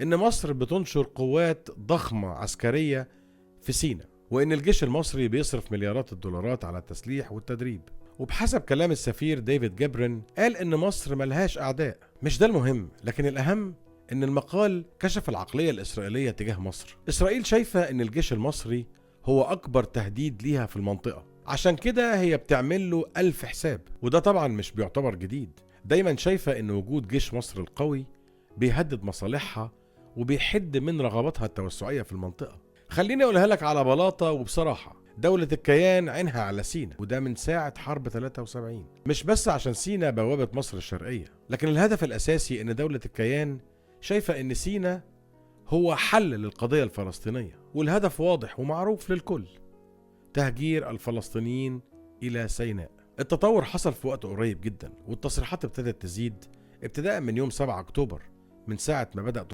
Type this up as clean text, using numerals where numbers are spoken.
إن مصر بتنشر قوات ضخمة عسكرية في سيناء، وإن الجيش المصري بيصرف مليارات الدولارات على التسليح والتدريب. وبحسب كلام السفير ديفيد جابرن قال إن مصر ملهاش أعداء. مش ده المهم، لكن الأهم إن المقال كشف العقلية الإسرائيلية تجاه مصر. إسرائيل شايفة إن الجيش المصري هو أكبر تهديد ليها في المنطقة، عشان كده هي بتعمل له 1000 حساب. وده طبعا مش بيعتبر جديد، دايما شايفة إن وجود جيش مصر القوي بيهدد مصالحها وبيحد من رغباتها التوسعية في المنطقة. خليني أقولها لك على بلاطة وبصراحة، دولة الكيان عينها على سيناء، وده من ساعة حرب 73. مش بس عشان سيناء بوابة مصر الشرقية، لكن الهدف الأساسي إن دولة الكيان شايفة إن سيناء هو حل للقضية الفلسطينية، والهدف واضح ومعروف للكل: تهجير الفلسطينيين إلى سيناء. التطور حصل في وقت قريب جدا، والتصريحات ابتدت تزيد ابتداء من يوم 7 أكتوبر، من ساعة ما بدأ